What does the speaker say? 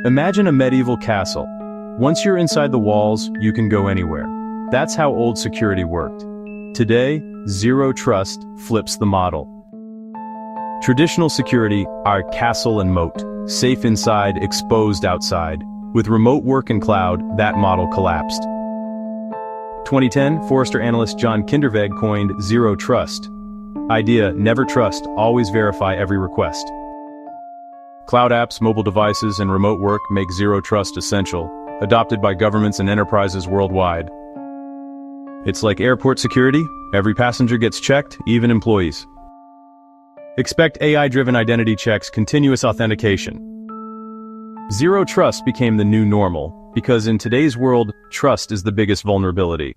Imagine a medieval castle. Once you're inside the walls, you can go anywhere. That's how old security worked. Today, zero trust flips the model. Traditional security are castle and moat, safe inside, exposed outside. With remote work and cloud, that model collapsed. 2010, Forrester analyst John Kinderveg coined zero trust. Idea: never trust, always verify every request. Cloud apps, mobile devices, and remote work make zero trust essential, adopted by governments and enterprises worldwide. It's like airport security, every passenger gets checked, even employees. Expect AI-driven identity checks, continuous authentication. Zero trust became the new normal, because in today's world, trust is the biggest vulnerability.